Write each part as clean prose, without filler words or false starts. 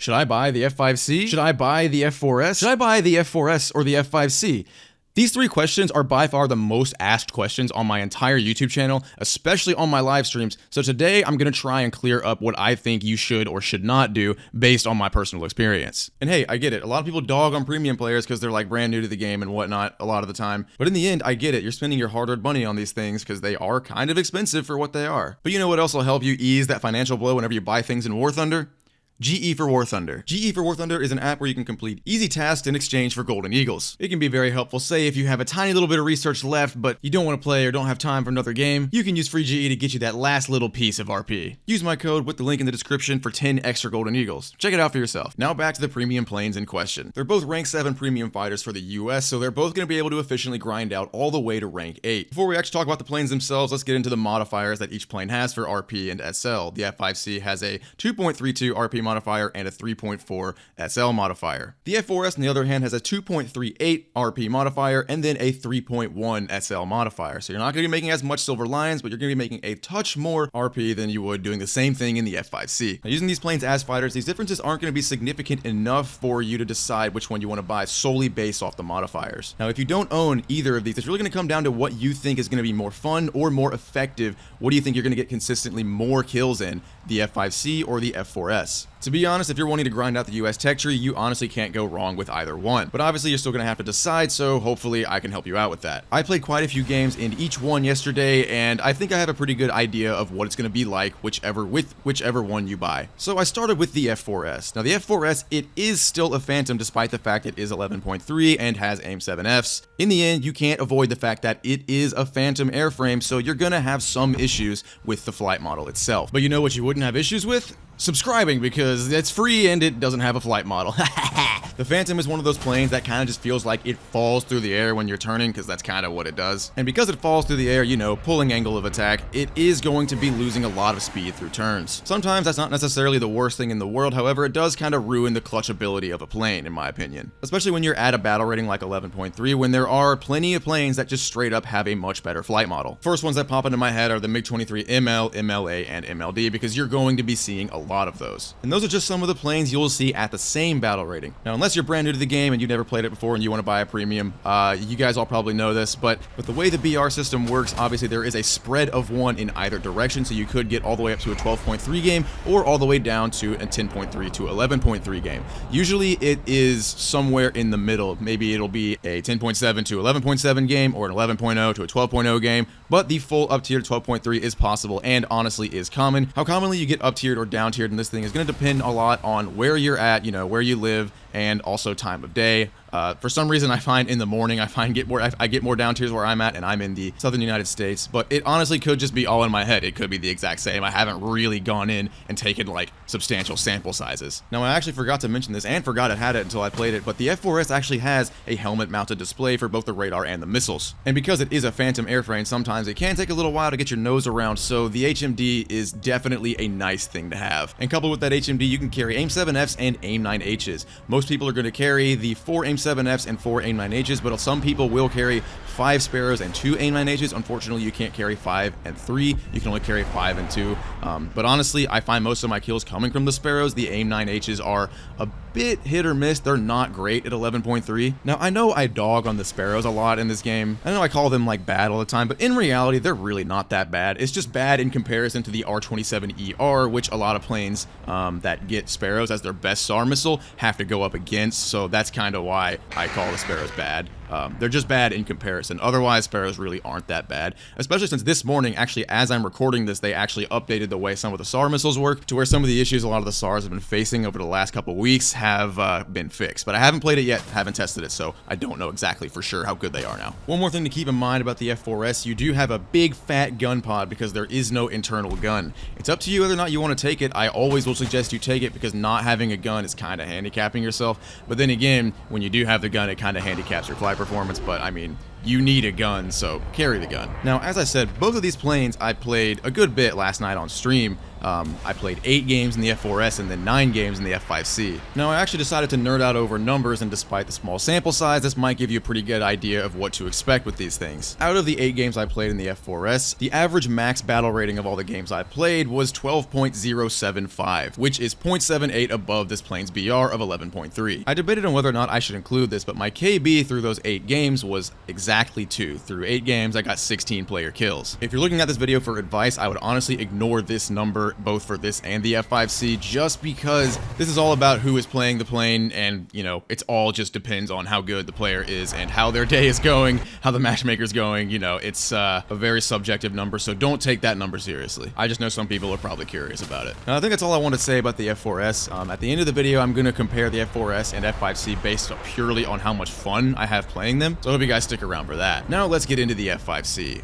Should I buy the F-5C? Should I buy the F-4S? Should I buy the F-4S or the F-5C? These three questions are by far the most asked questions on my entire YouTube channel, especially on my live streams. So today I'm going to try and clear up what I think you should or should not do based on my personal experience. And hey, I get it. A lot of people dog on premium players because they're like brand new to the game and whatnot a lot of the time. But in the end, I get it. You're spending your hard-earned money on these things because they are kind of expensive for what they are. But you know what else will help you ease that financial blow whenever you buy things in War Thunder? GE for War Thunder. GE for War Thunder is an app where you can complete easy tasks in exchange for golden eagles. It can be very helpful, say if you have a tiny little bit of research left, but you don't want to play or don't have time for another game, you can use free GE to get you that last little piece of RP. Use my code with the link in the description for 10 extra golden eagles. Check it out for yourself. Now back to the premium planes in question. They're both rank 7 premium fighters for the US, so they're both going to be able to efficiently grind out all the way to rank 8. Before we actually talk about the planes themselves, let's get into the modifiers that each plane has for RP and SL. The F-5C has a 2.32 RP modifier and a 3.4 SL modifier. The F-4S, on the other hand, has a 2.38 RP modifier and then a 3.1 SL modifier. So you're not going to be making as much Silver Lions, but you're going to be making a touch more RP than you would doing the same thing in the F-5C. Now, using these planes as fighters, these differences aren't going to be significant enough for you to decide which one you want to buy solely based off the modifiers. Now, if you don't own either of these, it's really going to come down to what you think is going to be more fun or more effective. What do you think you're going to get consistently more kills in, the F-5C or the F-4S? To be honest, if you're wanting to grind out the US tech tree, you honestly can't go wrong with either one. But obviously, you're still going to have to decide, so hopefully I can help you out with that. I played quite a few games in each one yesterday, and I think I have a pretty good idea of what it's going to be like whichever one you buy. So I started with the F-4S. Now, the F-4S, it is still a Phantom despite the fact it is 11.3 and has AIM-7Fs. In the end, you can't avoid the fact that it is a Phantom airframe, so you're going to have some issues with the flight model itself. But you know what you wouldn't have issues with? Subscribing, because it's free and it doesn't have a flight model. The Phantom is one of those planes that kind of just feels like it falls through the air when you're turning, because that's kind of what it does. And because it falls through the air, you know, pulling angle of attack, it is going to be losing a lot of speed through turns. Sometimes that's not necessarily the worst thing in the world, however, it does kind of ruin the clutch ability of a plane, in my opinion. Especially when you're at a battle rating like 11.3, when there are plenty of planes that just straight up have a much better flight model. First ones that pop into my head are the MiG-23 ML, MLA, and MLD, because you're going to be seeing a lot of those. And those are just some of the planes you'll see at the same battle rating. Now, unless you're brand new to the game and you've never played it before and you want to buy a premium, you guys all probably know this, but with the way the BR system works, obviously there is a spread of 1 in either direction, so you could get all the way up to a 12.3 game or all the way down to a 10.3 to 11.3 game. Usually it is somewhere in the middle. Maybe it'll be a 10.7 to 11.7 game or an 11.0 to a 12.0 game, but the full up tiered 12.3 is possible and honestly is common. How commonly you get up tiered or down tiered in this thing is going to depend a lot on where you're at, you know, where you live, and also time of day. For some reason, I find in the morning, I get more down tiers where I'm at, and I'm in the southern United States, but it honestly could just be all in my head. It could be the exact same. I haven't really gone in and taken like substantial sample sizes. Now, I actually forgot to mention this and forgot it had it until I played it, but the F-4S actually has a helmet-mounted display for both the radar and the missiles. And because it is a Phantom airframe, sometimes it can take a little while to get your nose around, so the HMD is definitely a nice thing to have. And coupled with that HMD, you can carry AIM-7Fs and AIM-9Hs. Most people are going to carry the 4 AIM-7Fs and 4 AIM-9Hs, but some people will carry 5 Sparrows and 2 AIM-9Hs. Unfortunately, you can't carry 5 and 3. You can only carry 5 and 2. But honestly, I find most of my kills coming from the Sparrows. The AIM-9Hs are a bit hit or miss. They're not great at 11.3. Now, I know I dog on the Sparrows a lot in this game. I know I call them like bad all the time, but in reality, they're really not that bad. It's just bad in comparison to the R-27ER, which a lot of planes that get Sparrows as their best SAR missile have to go up against. So that's kind of why I call the Sparrows bad. They're just bad in comparison. Otherwise, Sparrows really aren't that bad, especially since this morning, actually, as I'm recording this, they actually updated the way some of the SAR missiles work to where some of the issues a lot of the SARs have been facing over the last couple weeks have been fixed. But I haven't played it yet, haven't tested it, so I don't know exactly for sure how good they are now. One more thing to keep in mind about the F-4S, you do have a big fat gun pod because there is no internal gun. It's up to you whether or not you want to take it. I always will suggest you take it because not having a gun is kind of handicapping yourself. But then again, when you do have the gun, it kind of handicaps your flight performance. But I mean, you need a gun, so carry the gun. Now, as I said, both of these planes I played a good bit last night on stream. I played 8 games in the F-4S and then 9 games in the F-5C. Now, I actually decided to nerd out over numbers, and despite the small sample size, this might give you a pretty good idea of what to expect with these things. Out of the 8 games I played in the F-4S, the average max battle rating of all the games I played was 12.075, which is 0.78 above this plane's BR of 11.3. I debated on whether or not I should include this, but my KB through those 8 games was exactly 2. Through 8 games, I got 16 player kills. If you're looking at this video for advice, I would honestly ignore this number both for this and the F-5C, just because this is all about who is playing the plane, and you know, it's all just depends on how good the player is and how their day is going, how the matchmaker's going. You know, it's a very subjective number, so don't take that number seriously. I just know some people are probably curious about it. And I think that's all I want to say about the F-4S. At the end of the video, I'm going to compare the F-4S and F-5C based purely on how much fun I have playing them, so I hope you guys stick around for that. Now let's get into the F-5C.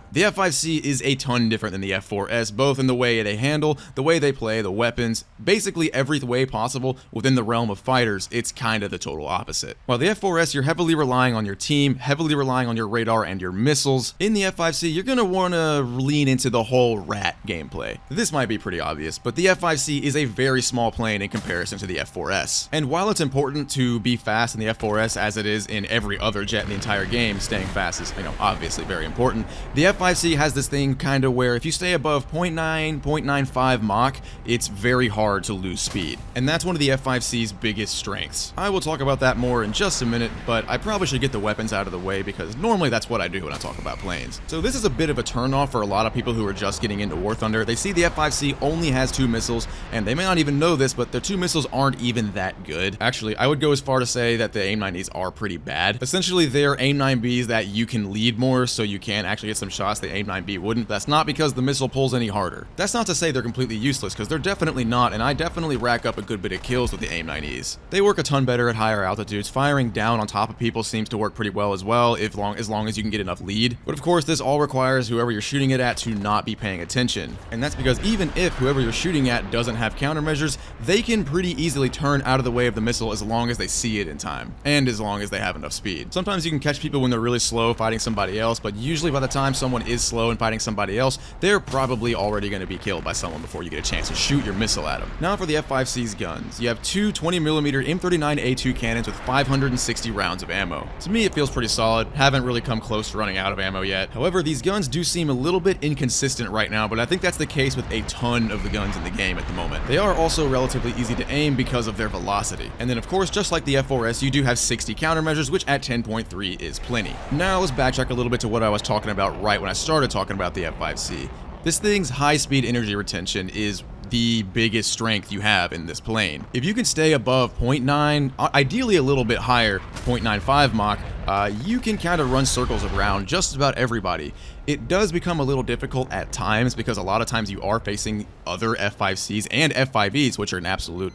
The F-5C is a ton different than the F-4S, both in the way they handle, the way they play, the weapons, basically every way possible within the realm of fighters. It's kind of the total opposite. While the F-4S, you're heavily relying on your team, heavily relying on your radar and your missiles. In the F-5C, you're going to want to lean into the whole rat gameplay. This might be pretty obvious, but the F-5C is a very small plane in comparison to the F-4S. And while it's important to be fast in the F-4S as it is in every other jet in the entire game, staying fast is, obviously very important. The F-5C has this thing kind of where if you stay above 0.9, 0.95 Mach, it's very hard to lose speed. And that's one of the F-5C's biggest strengths. I will talk about that more in just a minute, but I probably should get the weapons out of the way because normally that's what I do when I talk about planes. So this is a bit of a turnoff for a lot of people who are just getting into War Thunder. They see the F-5C only has 2 missiles, and they may not even know this, but their 2 missiles aren't even that good. Actually, I would go as far to say that the AIM-9Es are pretty bad. Essentially, they're AIM-9Bs that you can lead more, so you can actually get some shots the AIM-9B wouldn't. That's not because the missile pulls any harder. That's not to say they're completely useless, because they're definitely not, and I definitely rack up a good bit of kills with the AIM-9Es. They work a ton better at higher altitudes. Firing down on top of people seems to work pretty well as well, as long as you can get enough lead. But of course, this all requires whoever you're shooting it at to not be paying attention. And that's because even if whoever you're shooting at doesn't have countermeasures, they can pretty easily turn out of the way of the missile as long as they see it in time, and as long as they have enough speed. Sometimes you can catch people when they're really slow fighting somebody else, but usually by the time someone is slow and fighting somebody else, they're probably already going to be killed by someone before you get a chance to shoot your missile at them. Now for the F-5C's guns. You have 2 20mm M39A2 cannons with 560 rounds of ammo. To me, it feels pretty solid. Haven't really come close to running out of ammo yet. However, these guns do seem a little bit inconsistent right now, but I think that's the case with a ton of the guns in the game at the moment. They are also relatively easy to aim because of their velocity. And then of course, just like the F-4S, you do have 60 countermeasures, which at 10.3 is plenty. Now let's backtrack a little bit to what I was talking about right when I started talking about the F-5C. This thing's high-speed energy retention is the biggest strength you have in this plane. If you can stay above 0.9, ideally a little bit higher, 0.95 Mach, you can kind of run circles around just about everybody. It does become a little difficult at times because a lot of times you are facing other F-5Cs and F-5Es, which are an absolute,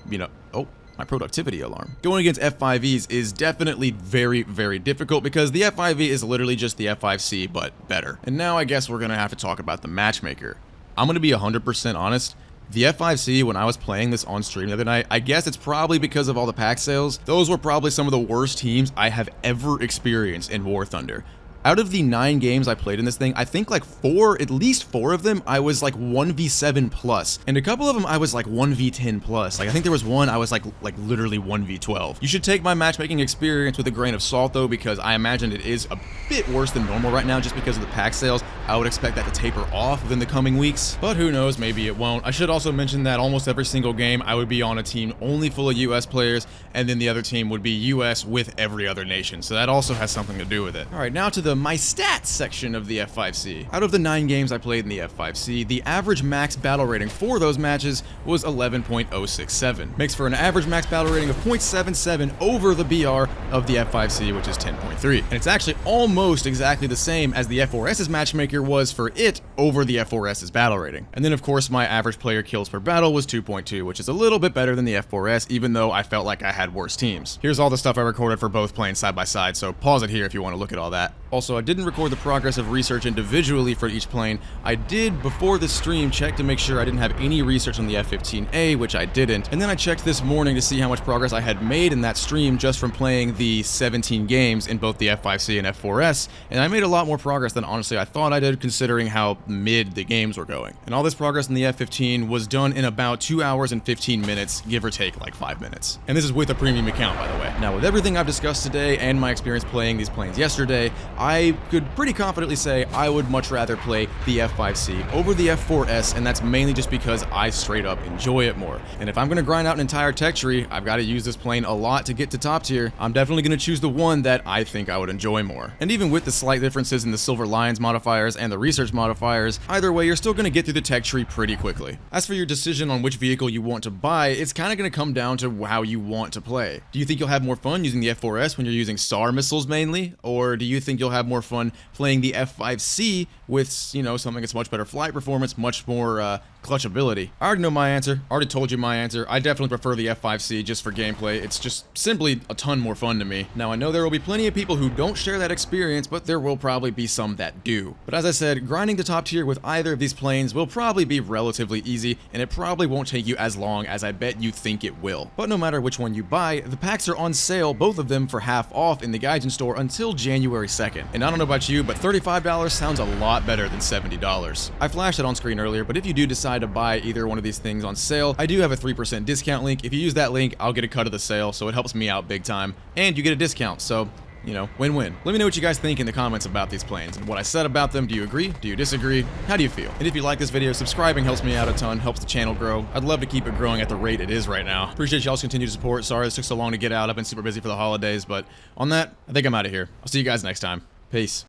my productivity alarm. Going against F-5Es is definitely very, very difficult because the F-5E is literally just the F-5C, but better. And now I guess we're gonna have to talk about the matchmaker. I'm gonna be 100% honest. The F-5C, when I was playing this on stream the other night, I guess it's probably because of all the pack sales. Those were probably some of the worst teams I have ever experienced in War Thunder. Out of the 9 games I played in this thing, I think like at least 4 of them, I was like 1v7 plus, and a couple of them I was like 1v10 plus. Like I think there was one I was like literally 1v12. You should take my matchmaking experience with a grain of salt though, because I imagine it is a bit worse than normal right now just because of the pack sales. I would expect that to taper off within the coming weeks, but who knows, maybe it won't. I should also mention that almost every single game I would be on a team only full of US players, and then the other team would be US with every other nation, so that also has something to do with it. Alright, now to the my stats section of the F-5C. Out of the 9 games I played in the F-5C, the average max battle rating for those matches was 11.067. Makes for an average max battle rating of 0.77 over the BR of the F-5C, which is 10.3. And it's actually almost exactly the same as the F-4S's matchmaking, tiebreaker was for it over the F-4S's battle rating. And then of course my average player kills per battle was 2.2, which is a little bit better than the F-4S, even though I felt like I had worse teams. Here's all the stuff I recorded for both planes side by side, so pause it here if you want to look at all that. Also, I didn't record the progress of research individually for each plane. I did, before the stream, check to make sure I didn't have any research on the F-15A, which I didn't. And then I checked this morning to see how much progress I had made in that stream just from playing the 17 games in both the F-5C and F-4S, and I made a lot more progress than honestly I thought I did, considering how mid the games were going. And all this progress in the F-15 was done in about 2 hours and 15 minutes, give or take like 5 minutes. And this is with a premium account, by the way. Now, with everything I've discussed today and my experience playing these planes yesterday, I could pretty confidently say I would much rather play the F-5C over the F-4S, and that's mainly just because I straight up enjoy it more. And if I'm going to grind out an entire tech tree, I've got to use this plane a lot to get to top tier. I'm definitely going to choose the one that I think I would enjoy more. And even with the slight differences in the Silver Lions modifiers and the research modifiers, either way, you're still going to get through the tech tree pretty quickly. As for your decision on which vehicle you want to buy, it's kind of going to come down to how you want to play. Do you think you'll have more fun using the F-4S when you're using SAR missiles mainly? Or do you think you'll have more fun playing the F-5C with, you know, something that's much better flight performance, much more clutch ability? I already know my answer. I already told you my answer. I definitely prefer the F-5C just for gameplay. It's just simply a ton more fun to me. Now, I know there will be plenty of people who don't share that experience, but there will probably be some that do. But as I said, grinding to top tier with either of these planes will probably be relatively easy, and it probably won't take you as long as I bet you think it will. But no matter which one you buy, the packs are on sale, both of them for half off in the Gaijin store until January 2nd. And I don't know about you, but $35 sounds a lot better than $70. I flashed it on screen earlier, but if you do decide to buy either one of these things on sale, I do have a 3% discount link. If you use that link, I'll get a cut of the sale, so it helps me out big time, and you get a discount, so you know, win-win. Let me know what you guys think in the comments about these planes and what I said about them. Do you agree? Do you disagree? How do you feel? And if you like this video, subscribing helps me out a ton, helps the channel grow. I'd love to keep it growing at the rate it is right now. Appreciate y'all's continued support. Sorry this took so long to get out. I've been super busy for the holidays, but on that, I think I'm out of here. I'll see you guys next time. Peace.